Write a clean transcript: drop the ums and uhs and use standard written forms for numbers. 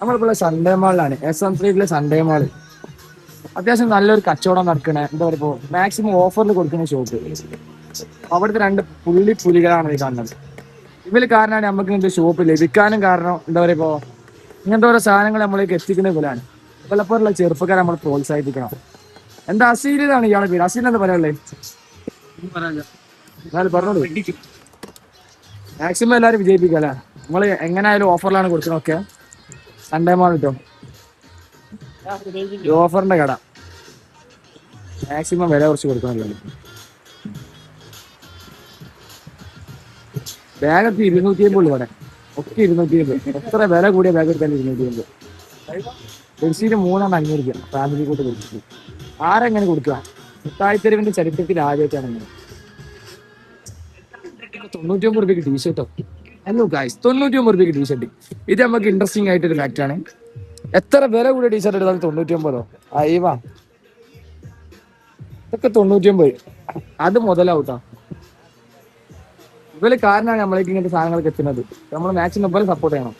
നമ്മളിപ്പോൾ Sunday മാളിലാണ്, SM3 Sunday mall. അത്യാവശ്യം നല്ലൊരു കച്ചവടം നടക്കണേ, എന്താ പറയുക, മാക്സിമം ഓഫറിൽ കൊടുക്കുന്ന ഷോപ്പ്. അവിടുത്തെ രണ്ട് പുലികളാണ് ഈ കാണുന്നത്. ഇവര് കാരണമാണ് നമുക്ക് ഇങ്ങനത്തെ ഷോപ്പ് ലഭിക്കാനും കാരണം. എന്താ പറയുക, ഇപ്പോൾ ഇങ്ങനത്തെ ഓരോ സാധനങ്ങൾ നമ്മൾക്ക് എത്തിക്കുന്ന പോലാണ്. പലപ്പോഴുള്ള ചെറുപ്പക്കാരെ നമ്മൾ പ്രോത്സാഹിപ്പിക്കണം. എന്താ അസീലാണ് ഇയാളെ പേര്? അസീൽ എന്താ പറയാനുള്ളത്? പറഞ്ഞോളൂ. മാക്സിമം എല്ലാവരും വിജയിപ്പിക്കുക അല്ലേ? നമ്മൾ എങ്ങനെയായാലും ഓഫറിലാണ് കൊടുക്കുന്നതൊക്കെ. സൺഡേ മാൾ കിട്ടും, ഓഫറിന്റെ കട. മാക്സിമം വില കുറച്ച് കൊടുക്കണമല്ലോ. ബാഗൊക്കെ 250 ഇവിടെ ഒക്കെ 250. എത്ര വില കൂടിയ ബാഗ് എടുത്താലും 250. ബെൻസീന് 3,500 രൂപ ഫാമിലി കൂട്ട് കൊടുത്തിട്ട്. ആരെങ്ങനെ കൊടുക്കുക? മുട്ടായിത്തെരുവിന്റെ ചരിത്രത്തിൽ ആദ്യമായിട്ടാണ് ഇങ്ങനെ. 99 രൂപയ്ക്ക് ടീഷർട്ടോ. ഹലോ ഗൈസ്, 99 രൂപയ്ക്ക് ടീഷർട്ട്. ഇത് നമുക്ക് ഇൻട്രസ്റ്റിംഗ് ആയിട്ടൊരു ഫാക്റ്റാണ്. എത്ര വില കൂടിയ ടീഷർട്ട് എടുത്താലും 99. അയ്യവാ, ഇതൊക്കെ 99. അത് മുതലാവൂട്ടോ. ഇവര് കാരണമാണ് നമ്മളേക്ക് ഇങ്ങനത്തെ സാധനങ്ങൾക്ക് എത്തുന്നത്. നമ്മൾ മാക്സിമം പോലെ സപ്പോർട്ട് ചെയ്യണം.